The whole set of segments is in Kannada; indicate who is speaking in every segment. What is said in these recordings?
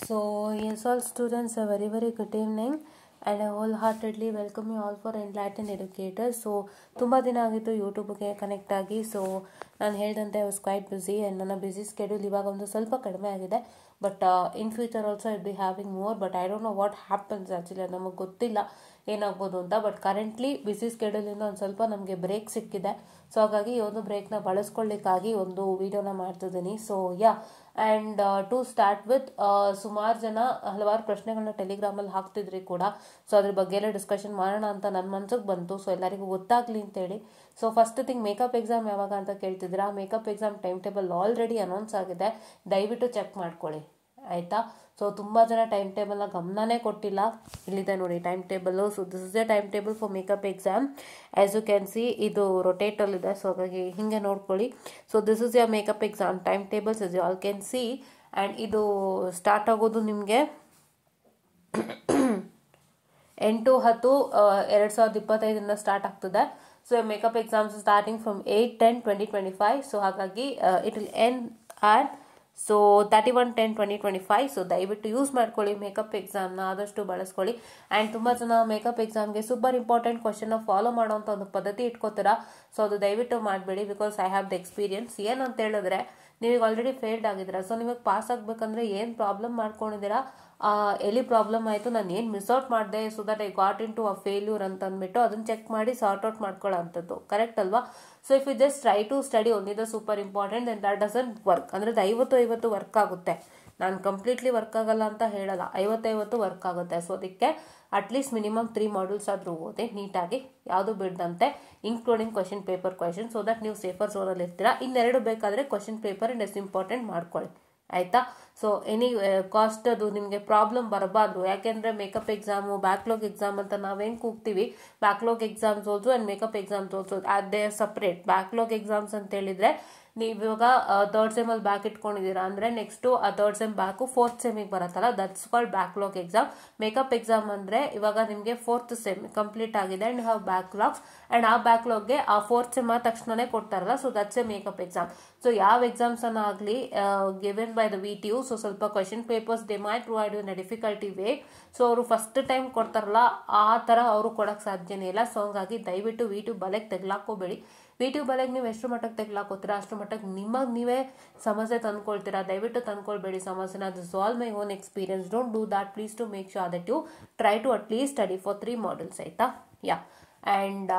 Speaker 1: So, yes, all students, a very, very good evening and I wholeheartedly welcome you all for Enlightened Educators. So, ತುಂಬ ದಿನ ಆಗಿತ್ತು ಯೂಟ್ಯೂಬ್ಗೆ ಕನೆಕ್ಟ್ ಆಗಿ. ಸೊ ನಾನು ಹೇಳಿದಂತೆ I was quite busy and ನನ್ನ ಬ್ಯುಸಿ ಸ್ಕೆಡ್ಯೂಲ್ ಇವಾಗ ಒಂದು ಸ್ವಲ್ಪ ಕಡಿಮೆ ಆಗಿದೆ. But in future also I be having more, but I don't know what happens actually, ಅದು ನಮಗೆ ಗೊತ್ತಿಲ್ಲ ಏನಾಗ್ಬೋದು ಅಂತ. ಬಟ್ ಕರೆಂಟ್ಲಿ ಬ್ಯುಸಿ ಸ್ಕೆಡ್ಯೂಲಿಂದ ಒಂದು ಸ್ವಲ್ಪ ನಮಗೆ ಬ್ರೇಕ್ ಸಿಕ್ಕಿದೆ. ಸೊ ಹಾಗಾಗಿ ಈ ಒಂದು ಬ್ರೇಕ್ನ ಬಳಸ್ಕೊಳ್ಳಿಕ್ಕಾಗಿ ಒಂದು ವಿಡಿಯೋನ ಮಾಡ್ತಿದ್ದೀನಿ. So and to start with, ಸುಮಾರು ಜನ ಹಲವಾರು ಪ್ರಶ್ನೆಗಳನ್ನ ಟೆಲಿಗ್ರಾಮಲ್ಲಿ ಹಾಕ್ತಿದ್ರಿ ಕೂಡ. ಸೊ ಅದ್ರ ಬಗ್ಗೆ ಎಲ್ಲ ಡಿಸ್ಕಷನ್ ಮಾಡೋಣ ಅಂತ ನನ್ನ ಮನ್ಸಿಗೆ ಬಂತು. ಸೊ ಎಲ್ಲರಿಗೂ ಗೊತ್ತಾಗ್ಲಿ ಅಂತೇಳಿ. So first thing, makeup exam ಯಾವಾಗ ಅಂತ ಕೇಳ್ತಿದ್ದೀರಾ. Makeup exam time table already announce ಆಗಿದೆ, ದಯವಿಟ್ಟು ಚೆಕ್ ಮಾಡ್ಕೊಳ್ಳಿ ಆಯಿತಾ. ಸೊ ತುಂಬ ಜನ ಟೈಮ್ ಟೇಬಲ್ನ ಗಮನನೇ ಕೊಟ್ಟಿಲ್ಲ. ಇಲ್ಲಿದೆ ನೋಡಿ time table. So this is a time table for makeup exam. As you can see, ಇದು ರೊಟೇಟಲ್ಲಿದೆ. ಸೊ ಹಾಗಾಗಿ ಹಿಂಗೆ ನೋಡ್ಕೊಳ್ಳಿ. So this is your makeup exam time tables is you all can see. And ಇದು ಸ್ಟಾರ್ಟ್ ಆಗೋದು ನಿಮಗೆ 8/10/2025 ಸ್ಟಾರ್ಟ್ ಆಗ್ತದೆ. So makeup exams starting from 8/10/2025. So ಹಾಗಾಗಿ it will end at 31/10/2025. So ದಯವಿಟ್ಟು ಯೂಸ್ ಮಾಡ್ಕೊಳ್ಳಿ ಮೇಕಪ್ ಎಕ್ಸಾಮ್ನ, ಆದಷ್ಟು ಬಳಸ್ಕೊಳ್ಳಿ. ಆ್ಯಂಡ್ ತುಂಬ ಜನ ಮೇಕಪ್ ಎಕ್ಸಾಮ್ಗೆ ಸೂಪರ್ ಇಂಪಾರ್ಟೆಂಟ್ ಕ್ವಶನ್ನ ಫಾಲೋ ಮಾಡೋವಂಥ ಒಂದು ಪದ್ಧತಿ ಇಟ್ಕೋತೀರಾ. ಸೊ ಅದು ದಯವಿಟ್ಟು ಮಾಡಬೇಡಿ, because I have the experience. ಏನಂತ ಹೇಳಿದ್ರೆ, ನೀವೀಗ ಆಲ್ರೆಡಿ ಫೇಲ್ಡ್ ಆಗಿದ್ದೀರಾ. ಸೊ ನಿಮಗೆ ಪಾಸ್ ಆಗಬೇಕಂದ್ರೆ ಏನು ಪ್ರಾಬ್ಲಮ್ ಮಾಡ್ಕೊಂಡಿದ್ದೀರಾ, ಎಲ್ಲಿ ಪ್ರಾಬ್ಲಮ್ ಆಯಿತು, ನಾನು ಏನು ಮಿಸ್ಔಟ್ ಮಾಡಿದೆ, so that I got into a failure ಅಂತ ಅಂದ್ಬಿಟ್ಟು ಅದನ್ನು ಚೆಕ್ ಮಾಡಿ ಸಾರ್ಟ್ ಔಟ್ ಮಾಡ್ಕೊಳ್ಳೋ ಅಂಥದ್ದು. ಕರೆಕ್ಟ್ ಅಲ್ವಾ? So if you just try to study only the super important, then that doesn't work. ಅಂದರೆ 50 ವರ್ಕ್ ಆಗುತ್ತೆ. ನಾನು ಕಂಪ್ಲೀಟ್ಲಿ ವರ್ಕ್ ಆಗಲ್ಲ ಅಂತ ಹೇಳಲ್ಲ, 50 ವರ್ಕ್ ಆಗುತ್ತೆ. ಸೊ ಅದಕ್ಕೆ ಅಟ್ಲೀಸ್ಟ್ ಮಿನಿಮಮ್ 3 ಮಾಡ್ಯೂಲ್ಸ್ ಆದರೂ ಓದಿ ನೀಟಾಗಿ, ಯಾವುದು ಬಿಡ್ದಂತೆ, including question paper question, so that ನೀವು ಸೇಫರ್ ಝೋನಲ್ಲಿ ಇರ್ತೀರಾ. ಇನ್ನೆರಡು ಬೇಕಾದರೆ question paper and as important ಮಾಡ್ಕೊಳ್ಳಿ ಆಯಿತಾ. ಸೊ ಎನಿ ಕಾಸ್ಟ್ ಅದು ನಿಮಗೆ ಪ್ರಾಬ್ಲಮ್ ಬರಬಾರ್ದು. ಯಾಕೆಂದರೆ ಮೇಕಪ್ ಎಕ್ಸಾಮು ಬ್ಯಾಕ್ಲಾಗ್ ಎಕ್ಸಾಮ್ ಅಂತ ನಾವೇನು ಕೂಗ್ತೀವಿ, backlog exams also and makeup exams also they are separate. Backlog exams ಅಂತ ಹೇಳಿದರೆ ನೀವಿವಾಗ ಥರ್ಡ್ ಸೆಮಲ್ಲಿ ಬ್ಯಾಕ್ ಇಟ್ಕೊಂಡಿದ್ದೀರಾ ಅಂದರೆ ನೆಕ್ಸ್ಟು ಆ ಥರ್ಡ್ ಸೆಮ್ ಬ್ಯಾಕು ಫೋರ್ತ್ ಸೆಮಿಗೆ ಬರುತ್ತಲ್ಲ, that's called backlog exam. Makeup exam ಅಂದರೆ ಇವಾಗ ನಿಮಗೆ ಫೋರ್ತ್ ಸೆಮ್ ಕಂಪ್ಲೀಟ್ ಆಗಿದೆ ಆ್ಯಂಡ್ ಹ್ಯಾವ್ ಬ್ಯಾಕ್ಲಾಗ್ಸ್, ಆ್ಯಂಡ್ ಆ ಬ್ಯಾಕ್ಲಾಗ್ಗೆ ಆ ಫೋರ್ತ್ ಸೆಮ್ ಆದ ತಕ್ಷಣನೇ ಕೊಡ್ತಾರಲ್ಲ, so that's a makeup exam. So ಯಾವ ಎಕ್ಸಾಮ್ಸನ್ನು ಆಗಲಿ given by the VTU, so ಸ್ವಲ್ಪ question papers they might provide in a difficulty way. So ಅವರು ಫಸ್ಟ್ ಟೈಮ್ ಕೊಡ್ತಾರಲ್ಲ ಆ ಥರ ಅವರು ಕೊಡೋಕ್ಕೆ ಸಾಧ್ಯನೇ ಇಲ್ಲ. ಸೊ ಹಂಗಾಗಿ ದಯವಿಟ್ಟು VTU ಬಲೆಗೆ ತೆಗ್ಲಾಕೋಬೇಡಿ. VTU ಬಲೆಗೆ ನೀವು ಎಷ್ಟು ಮಟ್ಟಕ್ಕೆ ತೆಗ್ಲಾಕೋತೀರಾ ಅಷ್ಟು ಮಟ್ಟಕ್ಕೆ ನಿಮಗೆ ನೀವೇ ಸಮಸ್ಯೆ ತಂದ್ಕೊಳ್ತೀರಾ. ದಯವಿಟ್ಟು ತಂದ್ಕೊಳ್ಬೇಡಿ ಸಮಸ್ಯೆನ. This is all my own experience. Don't do that. Please to make sure that you try to at least study for 3 modules ಆಯಿತಾ. ಆ್ಯಂಡ್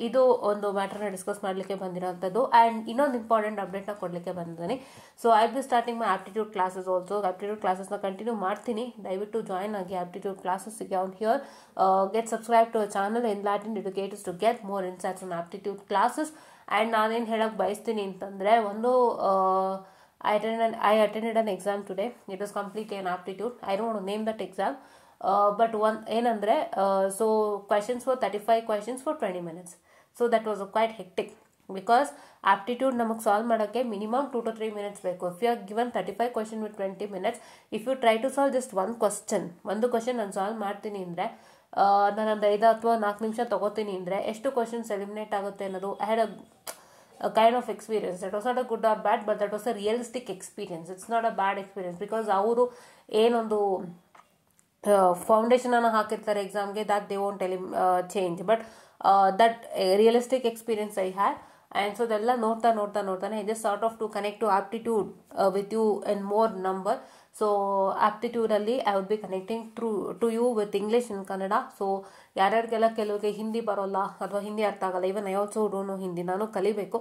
Speaker 1: ಇದು ಒಂದು ಮ್ಯಾಟರ್ನ ಡಿಸ್ಕಸ್ ಮಾಡಲಿಕ್ಕೆ ಬಂದಿರೋಂಥದ್ದು. ಆ್ಯಂಡ್ ಇನ್ನೊಂದು ಇಂಪಾರ್ಟೆಂಟ್ ಅಪ್ಡೇಟ್ನ ಕೊಡಲಿಕ್ಕೆ ಬಂದಿದ್ದೀನಿ. So I be starting my aptitude classes also. Aptitude ಕ್ಲಾಸಸ್ನ ಕಂಟಿನ್ಯೂ ಮಾಡ್ತೀನಿ, ದಯವಿಟ್ಟು ಜಾಯ್ನ್ ಆಗಿ ಆಪ್ಟಿಟ್ಯೂಡ್ ಕ್ಲಾಸಸ್ಗೆ. On here get subscribe to a channel enlightened educators to get more insights on aptitude classes. And ನಾನೇನು ಹೇಳೋಕ್ಕೆ ಬಯಸ್ತೀನಿ ಅಂತಂದರೆ, ಒಂದು I attended an exam today. It was completely an aptitude. I don't want to name that exam. But one ಏನಂದರೆ, so questions were 35 questions for 20 minutes. So that was quite hectic. Because aptitude ನಮಗೆ ಸಾಲ್ವ್ ಮಾಡೋಕ್ಕೆ ಮಿನಿಮಮ್ 2 to 3 minutes ಬೇಕು. If you are given 35 question with 20 minutes, if you try to solve just ಒಂದು ಕ್ವಶನ್ ನಾನು ಸಾಲ್ವ್ ಮಾಡ್ತೀನಿ ಅಂದರೆ, ನಾನೊಂದು 5 ಅಥವಾ 4 ನಿಮಿಷ ತೊಗೋತೀನಿ ಅಂದರೆ ಎಷ್ಟು ಕ್ವಶನ್ಸ್ ಎಲಿಮಿನೇಟ್ ಆಗುತ್ತೆ ಅನ್ನೋದು I had a kind of experience. That was not a good or bad, but that was a realistic experience. It's not a bad experience, because ಅವರು ಏನೊಂದು ಫೌಂಡೇಶನ್ ಅನ್ನು ಹಾಕಿರ್ತಾರೆ ಎಕ್ಸಾಮ್ಗೆ, that they won't change, but that realistic experience I had. And so ಅದೆಲ್ಲ ನೋಡ್ತಾನೆ I just sort of to connect to aptitude with you in more number. So ಆಪ್ಟಿಟ್ಯೂಡಲ್ಲಿ I would be connecting to you with English in Kannada. So ಯಾರ್ಯಾರಿಗೆಲ್ಲ ಕೆಲವರಿಗೆ ಹಿಂದಿ ಬರೋಲ್ಲ ಅಥವಾ ಹಿಂದಿ ಅರ್ಥ ಆಗಲ್ಲ, even I also don't know Hindi, ನಾನು ಕಲಿಬೇಕು.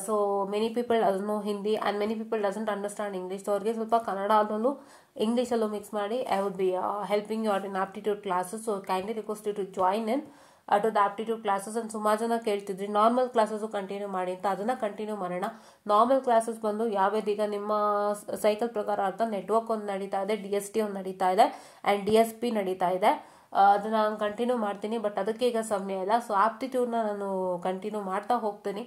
Speaker 1: So many people doesn't know Hindi and many people doesn't understand English. So ಅವ್ರಿಗೆ ಸ್ವಲ್ಪ ಕನ್ನಡದಲ್ಲೂ ಇಂಗ್ಲೀಷಲ್ಲೂ ಮಿಕ್ಸ್ ಮಾಡಿ I would be helping you out in aptitude classes. So kindly request you to join in to the aptitude classes. And ಸುಮಾರು ಜನ ಕೇಳ್ತಿದ್ರಿ ನಾರ್ಮಲ್ ಕ್ಲಾಸಸ್ಸು ಕಂಟಿನ್ಯೂ ಮಾಡಿ ಅಂತ, ಅದನ್ನು ಕಂಟಿನ್ಯೂ ಮಾಡೋಣ. ನಾರ್ಮಲ್ ಕ್ಲಾಸಸ್ ಬಂದು ಯಾವ್ಯಾವ್ದೀಗ ನಿಮ್ಮ ಸೈಕಲ್ ಪ್ರಕಾರ ಅರ್ಥ, ನೆಟ್ವರ್ಕ್ ಒಂದು ನಡೀತಾ ಇದೆ, DST ಒಂದು ನಡೀತಾ ಇದೆ ಆ್ಯಂಡ್ DSP ನಡೀತಾ ಇದೆ. ಅದನ್ನು ನಾನು ಕಂಟಿನ್ಯೂ ಮಾಡ್ತೀನಿ, ಬಟ್ ಅದಕ್ಕೆ ಈಗ ಸಮಯ ಇಲ್ಲ. ಸೊ ಆಪ್ಟಿಟ್ಯೂಡ್ನ ನಾನು ಕಂಟಿನ್ಯೂ ಮಾಡ್ತಾ ಹೋಗ್ತೀನಿ.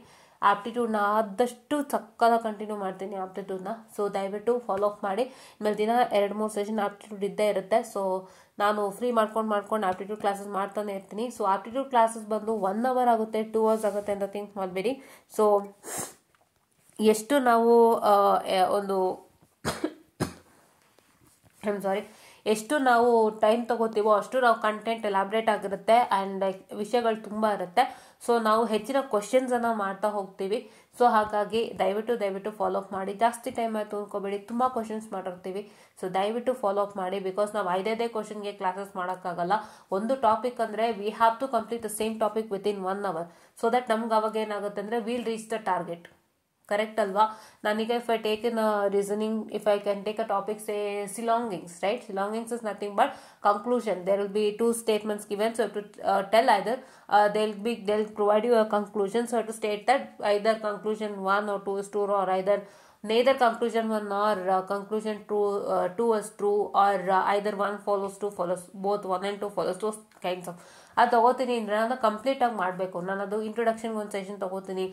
Speaker 1: ಆಪ್ಟಿಟ್ಯೂಡ್ನ ಆದಷ್ಟು ಸಕ್ಕದ ಕಂಟಿನ್ಯೂ ಮಾಡ್ತೀನಿ ಆಪ್ಟಿಟ್ಯೂಡ್ನ. ಸೊ ದಯವಿಟ್ಟು ಫಾಲೋ ಅಪ್ ಮಾಡಿ. ಆಮೇಲೆ ದಿನ 2-3 ಸೆಷನ್ ಆಪ್ಟಿಟ್ಯೂಡ್ ಇದ್ದೇ ಇರುತ್ತೆ. ಸೊ ನಾನು ಫ್ರೀ ಮಾಡ್ಕೊಂಡು ಆಪ್ಟಿಟ್ಯೂಡ್ ಕ್ಲಾಸಸ್ ಮಾಡ್ತಾನೆ ಇರ್ತೀನಿ. ಸೊ ಆಪ್ಟಿಟ್ಯೂಡ್ ಕ್ಲಾಸಸ್ ಬಂದು 1 hour ಆಗುತ್ತೆ, 2 hours ಆಗುತ್ತೆ ಅಂತ ಥಿಂಕ್ ಮಾಡಬೇಡಿ. ಸೊ ಎಷ್ಟು ನಾವು ಒಂದು ಸಾರಿ, ಎಷ್ಟು ನಾವು ಟೈಮ್ ತೊಗೋತೀವೋ ಅಷ್ಟು ನಾವು ಕಂಟೆಂಟ್ ಎಲಾಬ್ರೇಟ್ ಆಗಿರುತ್ತೆ ಆ್ಯಂಡ್ ವಿಷಯಗಳು ತುಂಬ ಇರುತ್ತೆ. ಸೊ ನಾವು ಹೆಚ್ಚಿನ ಕ್ವಶನ್ಸನ್ನು ಮಾಡ್ತಾ ಹೋಗ್ತೀವಿ. ಸೊ ಹಾಗಾಗಿ ದಯವಿಟ್ಟು ಫಾಲೋ ಅಪ್ ಮಾಡಿ. ಜಾಸ್ತಿ ಟೈಮ್ ಆಯಿತು ಅಂದ್ಕೋಬೇಡಿ, ತುಂಬ ಕ್ವಶನ್ಸ್ ಮಾಡಿರ್ತೀವಿ. ಸೊ ದಯವಿಟ್ಟು ಫಾಲೋ ಅಪ್ ಮಾಡಿ. ಬಿಕಾಸ್ ನಾವು 5 ಕ್ವಶನ್ಗೆ ಕ್ಲಾಸಸ್ ಮಾಡೋಕ್ಕಾಗಲ್ಲ. ಒಂದು ಟಾಪಿಕ್ ಅಂದರೆ we have to complete the same topic within 1 hour. So that ನಮ್ಗೆ ಅವಾಗ ಏನಾಗುತ್ತೆ ಅಂದರೆ will reach the target. Correct ಅಲ್ವಾ? ನಾನೀಗ if I take in reasoning, if I can take a topic say syllogisms, right? Syllogisms is nothing but conclusion. There will be 2 statements given, so to tell either they'll provide you a conclusion. So to state that either conclusion 1 or 2 is true, or either neither conclusion 1 or conclusion 2 is true, or either 1 follows 2 follows, both 1 and 2 follows, those kinds of. ಅದು ತಗೋತೀನಿ ಅಂದರೆ ನಾನು ಕಂಪ್ಲೀಟ್ ಆಗಿ ಮಾಡಬೇಕು. ನಾನು ಅದು ಇಂಟ್ರೊಡಕ್ಷನ್ ಒಂದು ಸೆಷನ್ ತಗೋತೀನಿ.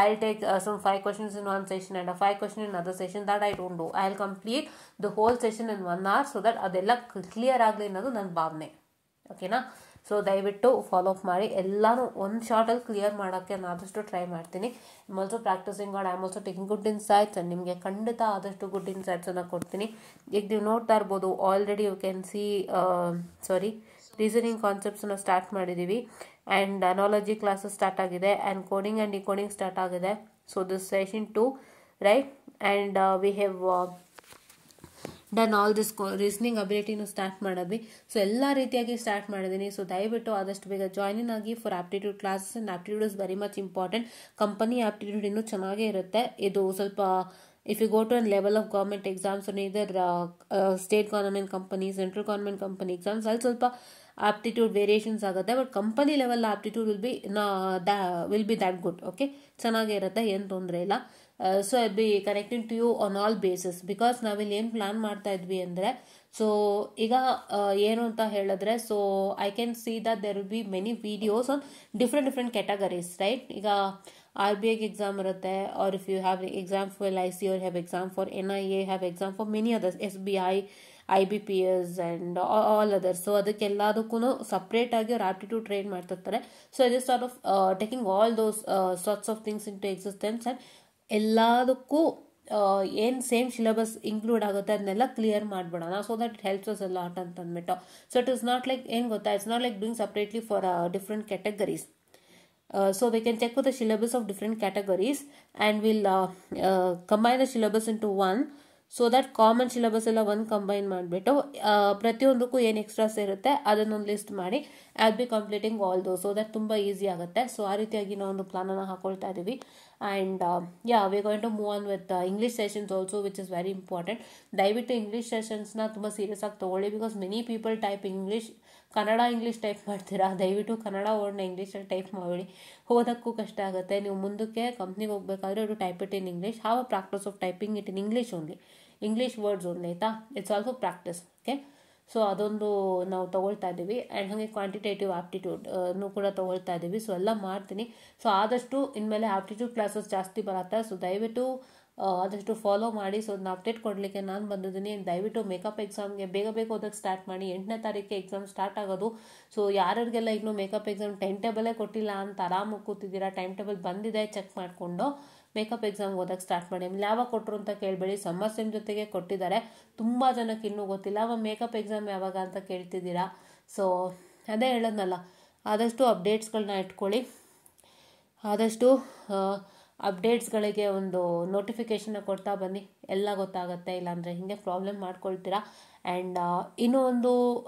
Speaker 1: I will take some 5 questions in one session and 5 questions in another session. that I don't do. I will complete the whole session in 1 hour so that ಅದೆಲ್ಲ ಕ್ಲಿಯರ್ ಆಗಲಿ ಅನ್ನೋದು ನನ್ನ ಭಾವನೆ. ಓಕೆನಾ? ಸೊ ದಯವಿಟ್ಟು ಫಾಲೋ ಅಪ್ ಮಾಡಿ. ಎಲ್ಲನೂ ಒಂದು ಶಾರ್ಟಲ್ಲಿ ಕ್ಲಿಯರ್ ಮಾಡೋಕ್ಕೆ ನಾನು ಆದಷ್ಟು ಟ್ರೈ ಮಾಡ್ತೀನಿ. I am also practising on, I am also taking good insights and ನಿಮಗೆ ಖಂಡಿತ ಆದಷ್ಟು ಗುಡ್ ಇನ್ಸೈಟ್ಸನ್ನು ಕೊಡ್ತೀನಿ. ಈಗ ನೀವು ನೋಡ್ತಾ ಇರ್ಬೋದು, already you can see reasoning ಕಾನ್ಸೆಪ್ಟ್ಸನ್ನು ಸ್ಟಾರ್ಟ್ ಮಾಡಿದ್ದೀವಿ ಆ್ಯಂಡ್ ಅನಾಲಜಿ ಕ್ಲಾಸಸ್ ಸ್ಟಾರ್ಟ್ ಆಗಿದೆ and coding and decoding start ಆಗಿದೆ. So this session 2, right? And we have done all this reasoning ಅಬಿಲಿಟಿನೂ ಸ್ಟಾರ್ಟ್ ಮಾಡಿದ್ವಿ. ಸೊ ಎಲ್ಲ ರೀತಿಯಾಗಿ ಸ್ಟಾರ್ಟ್ ಮಾಡಿದ್ದೀನಿ. ಸೊ ದಯವಿಟ್ಟು ಆದಷ್ಟು ಬೇಗ ಜಾಯಿನ್ ಆಗಿ for aptitude classes. And aptitude is very much important. Company aptitude ಇನ್ನೂ ಚೆನ್ನಾಗೇ ಇರುತ್ತೆ. ಇದು ಸ್ವಲ್ಪ if you go to a level of government exams or either state government company, central government company exams, ಅಲ್ಲಿ ಸ್ವಲ್ಪ ಆಪ್ಟಿಟ್ಯೂಡ್ ವೇರಿಯೇಷನ್ಸ್ ಆಗುತ್ತೆ. But company level aptitude will be that good. Okay, ಚೆನ್ನಾಗೇ ಇರುತ್ತೆ, ಏನು ತೊಂದರೆ ಇಲ್ಲ. So I be connecting to you on all basis. Because ನಾವಿಲ್ಲಿ ಏನು ಪ್ಲಾನ್ ಮಾಡ್ತಾ ಇದ್ವಿ ಅಂದರೆ, ಸೊ ಈಗ ಏನು ಅಂತ ಹೇಳಿದ್ರೆ, so I can see that there will be many videos on different categories, right? ಈಗ RBI ಎಕ್ಸಾಮ್ ಇರುತ್ತೆ, or if you have exam for IC, or have exam for NIA, have exam for many others, SBI, IBPS and all others. So ಅದಕ್ಕೆಲ್ಲದಕ್ಕೂ ಸಪ್ರೇಟ್ ಆಗಿ ಅವ್ರು ಆಪ್ಟಿಟ್ಯೂಡ್ ಟ್ರೈನ್ ಮಾಡ್ತಿರ್ತಾರೆ. So it is sort of taking all those sorts of things in to existence and ಎಲ್ಲದಕ್ಕೂ ಏನು ಸೇಮ್ ಸಿಲೆಬಸ್ ಇನ್ಕ್ಲೂಡ್ ಆಗುತ್ತೆ ಅದನ್ನೆಲ್ಲ ಕ್ಲಿಯರ್ ಮಾಡಿಬಿಡೋಣ. So that it helps us a lot ಅಂತ ಅಂದ್ಬಿಟ್ಟು. So it is not like, ಏನು ಗೊತ್ತಾ, it's not like doing separately for different categories. So we can check with the syllabus of different categories and we'll combine the syllabus into one, so that common syllabus ಎಲ್ಲ ಒಂದು ಕಂಬೈನ್ ಮಾಡಿಬಿಟ್ಟು ಪ್ರತಿಯೊಂದಕ್ಕೂ ಏನು ಎಕ್ಸ್ಟ್ರಾಸ್ ಇರುತ್ತೆ ಅದನ್ನೊಂದು ಲಿಸ್ಟ್ ಮಾಡಿ I be completing all those. So that ತುಂಬ ಈಸಿ ಆಗುತ್ತೆ. ಸೊ ಆ ರೀತಿಯಾಗಿ ನಾವು ಒಂದು ಪ್ಲಾನನ್ನು ಹಾಕೊಳ್ತಾ ಇದ್ದೀವಿ. And we going to move on with English sessions also, which is very important. ದಯವಿಟ್ಟು ಇಂಗ್ಲೀಷ್ ಸೆಷನ್ಸ್ನ ತುಂಬ ಸೀರಿಯಸ್ ಆಗಿ ತೊಗೊಳ್ಳಿ. Because many people type English, Kannada English type ಮಾಡ್ತೀರಾ. ದಯವಿಟ್ಟು ಕನ್ನಡ ವರ್ಡ್ನ ಇಂಗ್ಲೀಷಲ್ಲಿ ಟೈಪ್ ಮಾಡಿ, ಓದೋಕ್ಕೂ ಕಷ್ಟ ಆಗುತ್ತೆ. ನೀವು ಮುಂದಕ್ಕೆ ಕಂಪ್ನಿಗೆ ಹೋಗಬೇಕಾದ್ರೆ to type it in English. Have a practice of typing it in English only, English words only, ಆಯಿತಾ? It's also practice. Okay, so ಅದೊಂದು ನಾವು ತೊಗೊಳ್ತಾ ಇದ್ದೀವಿ. ಆ್ಯಂಡ್ ಹಾಗೆ ಕ್ವಾಂಟಿಟೇಟಿವ್ ಆಪ್ಟಿಟ್ಯೂಡ್ನು ಕೂಡ ತೊಗೊಳ್ತಾ ಇದ್ದೀವಿ. ಸೊ ಎಲ್ಲ ಮಾಡ್ತೀನಿ. ಸೊ ಆದಷ್ಟು ಇನ್ಮೇಲೆ ಆಪ್ಟಿಟ್ಯೂಡ್ ಕ್ಲಾಸಸ್ ಜಾಸ್ತಿ ಬರುತ್ತೆ. ಸೊ ದಯವಿಟ್ಟು ಆದಷ್ಟು ಫಾಲೋ ಮಾಡಿ. ಸೊ ಅದನ್ನ ಅಪ್ಡೇಟ್ ಕೊಡಲಿಕ್ಕೆ ನಾನು ಬಂದಿದ್ದೀನಿ. ದಯವಿಟ್ಟು ಮೇಕಪ್ ಎಕ್ಸಾಮ್ಗೆ ಬೇಗ ಓದೋಕ್ಕೆ ಸ್ಟಾರ್ಟ್ ಮಾಡಿ. 8ನೇ ತಾರೀಕಿಗೆ ಎಕ್ಸಾಮ್ ಸ್ಟಾರ್ಟ್ ಆಗೋದು. ಸೊ ಯಾರಿಗೆಲ್ಲ ಇನ್ನೂ ಮೇಕಪ್ ಎಕ್ಸಾಮ್ ಟೈಮ್ ಟೇಬಲೇ ಕೊಟ್ಟಿಲ್ಲ ಅಂತ ಆರಾಮಾಗಿ ಕೂತಿದ್ದೀರಾ, ಟೈಮ್ ಟೇಬಲ್ ಬಂದಿದೆ ಚೆಕ್ ಮಾಡಿಕೊಂಡು ಮೇಕಪ್ ಎಕ್ಸಾಮ್ ಓದೋಕ್ಕೆ ಸ್ಟಾರ್ಟ್ ಮಾಡಿ. ಆಮೇಲೆ ಯಾವಾಗ ಕೊಟ್ಟರು ಅಂತ ಕೇಳಬೇಡಿ, ಸಮ್ಮರ್ ಸೆಮ್ ಜೊತೆಗೆ ಕೊಟ್ಟಿದ್ದಾರೆ. ತುಂಬ ಜನಕ್ಕೆ ಇನ್ನೂ ಗೊತ್ತಿಲ್ಲ ಮೇಕಪ್ ಎಕ್ಸಾಮ್ ಯಾವಾಗ ಅಂತ ಕೇಳ್ತಿದ್ದೀರಾ. ಸೊ ಅದೇ ಹೇಳೋದ್ನಲ್ಲ, ಆದಷ್ಟು ಅಪ್ಡೇಟ್ಸ್ಗಳನ್ನ ಇಟ್ಕೊಳ್ಳಿ. ಆದಷ್ಟು ಅಪ್ಡೇಟ್ಸ್ಗಳಿಗೆ ಒಂದು ನೋಟಿಫಿಕೇಷನ್ನ ಕೊಡ್ತಾ ಬನ್ನಿ, ಎಲ್ಲ ಗೊತ್ತಾಗುತ್ತೆ. ಇಲ್ಲಾಂದರೆ ಹೀಗೆ ಪ್ರಾಬ್ಲಮ್ ಮಾಡ್ಕೊಳ್ತೀರಾ. ಆ್ಯಂಡ್ ಇನ್ನೂ ಒಂದು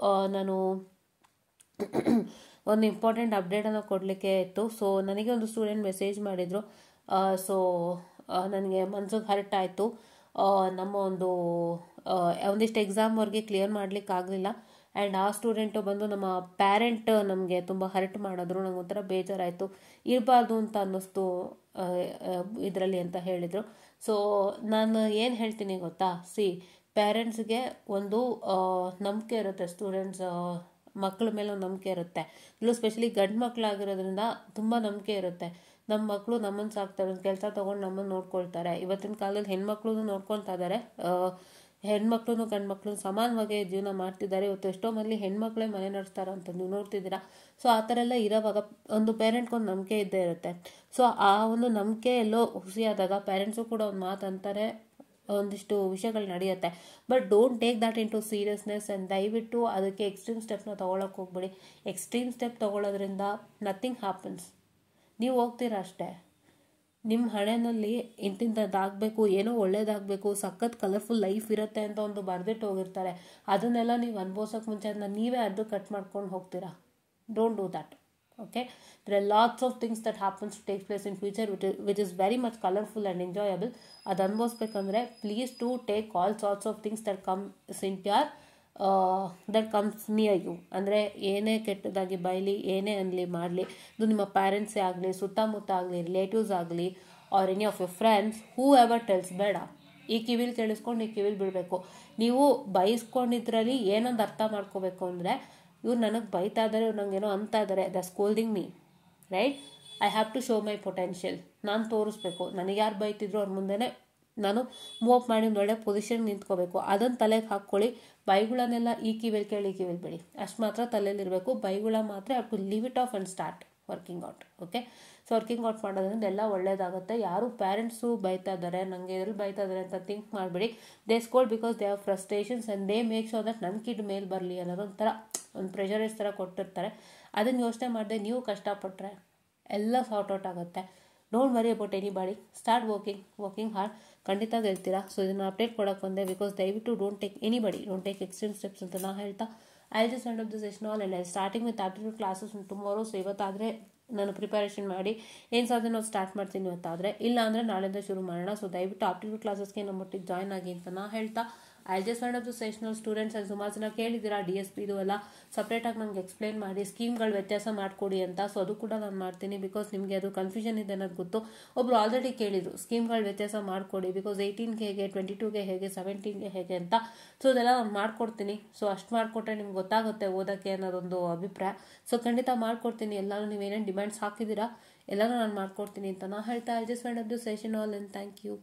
Speaker 1: ನಾನು ಒಂದು ಇಂಪಾರ್ಟೆಂಟ್ ಅಪ್ಡೇಟನ್ನು ಕೊಡಲಿಕ್ಕೆ ಇತ್ತು. ಸೊ ನನಗೆ ಒಂದು ಸ್ಟೂಡೆಂಟ್ ಮೆಸೇಜ್ ಮಾಡಿದರು. ಸೊ ನನಗೆ ಮನ್ಸಿಗೆ ಹರ್ಟ್ ಆಯಿತು. ನಮ್ಮ ಒಂದಿಷ್ಟು ಎಕ್ಸಾಮ್ವರೆಗೆ ಕ್ಲಿಯರ್ ಮಾಡಲಿಕ್ಕಾಗಲಿಲ್ಲ. ಆ್ಯಂಡ್ ಆ ಸ್ಟೂಡೆಂಟು ಬಂದು ನಮ್ಮ ಪ್ಯಾರೆಂಟ್ ನಮಗೆ ತುಂಬ ಹರ್ಟ್ ಮಾಡಿದ್ರು. ನಂಗೆ ಒಂಥರ ಬೇಜಾರಾಯಿತು, ಇರಬಾರ್ದು ಅಂತ ಅನ್ನಿಸ್ತು ಇದರಲ್ಲಿ ಅಂತ ಹೇಳಿದರು. ಸೊ ನಾನು ಏನು ಹೇಳ್ತೀನಿ ಗೊತ್ತಾ, ಪೇರೆಂಟ್ಸ್ಗೆ ಒಂದು ನಂಬಿಕೆ ಇರುತ್ತೆ, ಸ್ಟೂಡೆಂಟ್ಸ್ ಮಕ್ಕಳ ಮೇಲೆ ಒಂದು ನಂಬಿಕೆ ಇರುತ್ತೆ. ಇಲ್ಲೂ ಸ್ಪೆಷಲಿ ಗಂಡು ಮಕ್ಕಳಾಗಿರೋದ್ರಿಂದ ತುಂಬ ನಂಬಿಕೆ ಇರುತ್ತೆ. ನಮ್ಮ ಮಕ್ಕಳು ನಮ್ಮನ್ನು ಸಾಕ್ತಾರೆ, ಒಂದು ಕೆಲಸ ತೊಗೊಂಡು ನಮ್ಮನ್ನು ನೋಡ್ಕೊಳ್ತಾರೆ. ಇವತ್ತಿನ ಕಾಲದಲ್ಲಿ ಹೆಣ್ಮಕ್ಳು ನೋಡ್ಕೊಳ್ತಾ ಇದ್ದಾರೆ, ಹೆಣ್ಮಕ್ಳು ಗಂಡು ಮಕ್ಕಳು ಸಮಾನವಾಗಿ ಜೀವನ ಮಾಡ್ತಿದ್ದಾರೆ. ಇವತ್ತು ಎಷ್ಟೋ ಮಂದಿ ಹೆಣ್ಮಕ್ಳೇ ಮನೆ ನಡೆಸ್ತಾರೆ ಅಂತ ನೀವು ನೋಡ್ತಿದ್ದೀರಾ. ಸೊ ಆ ಥರ ಎಲ್ಲ ಇರೋವಾಗ ಒಂದು ಪೇರೆಂಟ್ಗೊಂದು ನಂಬಿಕೆ ಇದ್ದೇ ಇರುತ್ತೆ. ಸೊ ಆ ಒಂದು ನಂಬಿಕೆ ಎಲ್ಲೋ ಹುಸಿಯಾದಾಗ ಪೇರೆಂಟ್ಸು ಕೂಡ ಒಂದು ಮಾತು ಅಂತಾರೆ, ಒಂದಿಷ್ಟು ವಿಷಯಗಳು ನಡೆಯುತ್ತೆ. But don't take that in to seriousness and ದಯವಿಟ್ಟು ಅದಕ್ಕೆ ಎಕ್ಸ್ಟ್ರೀಮ್ ಸ್ಟೆಪ್ನ ತೊಗೊಳಕ್ಕೆ ಹೋಗ್ಬೇಡಿ. ಎಕ್ಸ್ಟ್ರೀಮ್ ಸ್ಟೆಪ್ ತೊಗೊಳೋದ್ರಿಂದ ನಥಿಂಗ್ ಹ್ಯಾಪನ್ಸ್. ನೀವು ಹೋಗ್ತೀರಾ ಅಷ್ಟೇ. ನಿಮ್ಮ ಹಣೆಯಲ್ಲಿ ಇಂತಿಂಥದ್ದಾಗಬೇಕು, ಏನೋ ಒಳ್ಳೇದಾಗಬೇಕು, ಸಖತ್ ಕಲರ್ಫುಲ್ ಲೈಫ್ ಇರುತ್ತೆ ಅಂತ ಒಂದು ಬರೆದಿಟ್ಟು ಹೋಗಿರ್ತಾರೆ. ಅದನ್ನೆಲ್ಲ ನೀವು ಅನುಭವಿಸೋಕೆ ಮುಂಚೆ ಅದನ್ನ ನೀವೇ ಅದು ಕಟ್ ಮಾಡ್ಕೊಂಡು ಹೋಗ್ತೀರಾ. Don't do that. Okay, there are lots of things that happens to take place in future which is very much colorful and enjoyable. ಅದು ಅನ್ಭವಿಸ್ಬೇಕಂದ್ರೆ please to take all sorts of things that comes in your that comes near you. ಅಂದರೆ ಏನೇ ಕೆಟ್ಟದಾಗಿ ಬೈಲಿ, ಏನೇ ಅನ್ನಲಿ ಮಾಡಲಿ, ಇದು ನಿಮ್ಮ ಪ್ಯಾರೆಂಟ್ಸೇ ಆಗಲಿ, ಸುತ್ತಮುತ್ತ ಆಗಲಿ, ರಿಲೇಟಿವ್ಸ್ ಆಗಲಿ, R any of your friends, who ever tells, ಬೇಡ. ಈ ಕಿವಿಲಿ ಕೇಳಿಸ್ಕೊಂಡು ಈ ಕಿವಿಲಿ ಬಿಡಬೇಕು. ನೀವು ಬೈಸ್ಕೊಂಡಿದ್ರಲ್ಲಿ ಏನೊಂದು ಅರ್ಥ ಮಾಡ್ಕೋಬೇಕು ಅಂದರೆ, ಇವ್ರು ನನಗೆ ಬೈತಾ ಇದ್ದಾರೆ, ಇವ್ರು ನನಗೇನೋ ಅಂತ ಇದ್ದಾರೆ, the scolding me, right? I have to show my potential. ನಾನು ತೋರಿಸ್ಬೇಕು. ನನಗೆ ಯಾರು ಬೈತಿದ್ರು ಅವ್ರ ಮುಂದೆನೇ ನಾನು ಮೂವ್ ಅಪ್ ಮಾಡಿ ಒಂದು ಒಳ್ಳೆ ಪೊಸಿಷನ್ ನಿಂತ್ಕೋಬೇಕು. ಅದನ್ನು ತಲೆಗೆ ಹಾಕ್ಕೊಳ್ಳಿ. ಬೈಗಳನ್ನೆಲ್ಲ ಈ ಕಿವಿಲಿ ಕೇಳಿ ಈ ಕಿವಿಲಿ ಬಿಡಿ, ಅಷ್ಟು ಮಾತ್ರ ತಲೆಯಲ್ಲಿರಬೇಕು. ಬೈಗಳ ಮಾತ್ರ have to leave it off and start working out. Okay, so working out ಮಾಡೋದ್ರಿಂದ ಎಲ್ಲ ಒಳ್ಳೇದಾಗುತ್ತೆ. ಯಾರು ಪೇರೆಂಟ್ಸು ಬೈತಾ ಇದ್ದಾರೆ, ನನಗೆ ಎಲ್ಲಿ ಬೈತಾ ಇದ್ದಾರೆ ಅಂತ ಥಿಂಕ್ ಮಾಡಿಬಿಡಿ. They scold because they have frustrations and they make sure that ನನ್ನ ಕಿಡ್ ಮೇಲೆ ಬರಲಿ ಅನ್ನೋದೊಂಥರ ಒಂದು ಪ್ರೆಷರೈಸ್ ಥರ ಕೊಟ್ಟಿರ್ತಾರೆ. ಅದನ್ನು ಯೋಚನೆ ಮಾಡಿದೆ ನೀವು ಕಷ್ಟಪಟ್ಟರೆ ಎಲ್ಲ ಸಾರ್ಟ್ ಔಟ್ ಆಗುತ್ತೆ. Don't worry about anybody, start working hard. ಖಂಡಿತ ಗೆಲ್ತೀರಾ. ಸೊ ಇದನ್ನು ಅಪ್ಡೇಟ್ ಕೊಡೋಕೆ ಬಂದೆ ಬಿಕಾಸ್ ದಯವಿಟ್ಟು ಡೋಂಟ್ ಟೇಕ್ ಎಕ್ಸ್ಟ್ರೀಮ್ ಸ್ಟೆಪ್ಸ್ ಅಂತ ನಾ ಹೇಳ್ತಾ I just end of the session all and starting with aptitude classes tomorrow. So ಇವತ್ತಾದರೆ ನಾನು ಪ್ರಿಪರೇಷನ್ ಮಾಡಿ ಏನು ಸಾಧ್ಯ ನಾವು ಸ್ಟಾರ್ಟ್ ಮಾಡ್ತೀನಿ ಇವತ್ತಾದರೆ, ಇಲ್ಲ ಅಂದರೆ ನಾಳೆಯಿಂದ ಶುರು ಮಾಡೋಣ. ಸೊ ದಯವಿಟ್ಟು ಆಪ್ಟಿಟ್ಯೂಡ್ ಕ್ಲಾಸಸ್ಗೆ ನಮ್ಮ ಒಟ್ಟಿಗೆ ಜಾಯ್ನ್ ಆಗಿ ಅಂತ ನಾ ಹೇಳ್ತಾ I just end of the sessional students. ಅಲ್ಲಿ ಸುಮಾರು ಜನ ಕೇಳಿದ್ದೀರಾ DSP ಇದು ಎಲ್ಲ ಸಪ್ರೇಟಾಗಿ ನಂಗೆ ಎಕ್ಸ್ಪ್ಲೇನ್ ಮಾಡಿ, ಸ್ಕೀಮ್ಗಳು ವ್ಯತ್ಯಾಸ ಮಾಡಿಕೊಡಿ ಅಂತ. ಸೊ ಅದು ಕೂಡ ನಾನು ಮಾಡ್ತೀನಿ ಬಿಕಾಸ್ ನಿಮಗೆ ಅದು ಕನ್ಫ್ಯೂಷನ್ ಇದೆ ಅನ್ನೋದು ಗೊತ್ತು. ಒಬ್ರು ಆಲ್ರೆಡಿ ಕೇಳಿದ್ರು ಸ್ಕೀಮ್ಗಳು ವ್ಯತ್ಯಾಸ ಮಾಡಿಕೊಡಿ, ಬಿಕಾಸ್ 18ಗೆ ಹೇಗೆ, 22ಗೆ ಹೇಗೆ, 17ಗೆ ಹೇಗೆ ಅಂತ. ಸೊ ಅದೆಲ್ಲ ನಾನು ಮಾಡ್ಕೊಡ್ತೀನಿ. ಸೊ ಅಷ್ಟು ಮಾಡಿಕೊಟ್ರೆ ನಿಮ್ಗೆ ಗೊತ್ತಾಗುತ್ತೆ ಓದೋಕ್ಕೆ ಅನ್ನೋದೊಂದು ಅಭಿಪ್ರಾಯ. ಸೊ ಖಂಡಿತ ಮಾಡ್ಕೊಡ್ತೀನಿ. ಎಲ್ಲರೂ ನೀವೇನೇನು ಡಿಮ್ಯಾಂಡ್ಸ್ ಹಾಕಿದ್ದೀರಾ ಎಲ್ಲನೂ ನಾನು ಮಾಡ್ಕೊಡ್ತೀನಿ ಅಂತ ನಾನು ಹೇಳ್ತಾ I just end of the session all and thank you.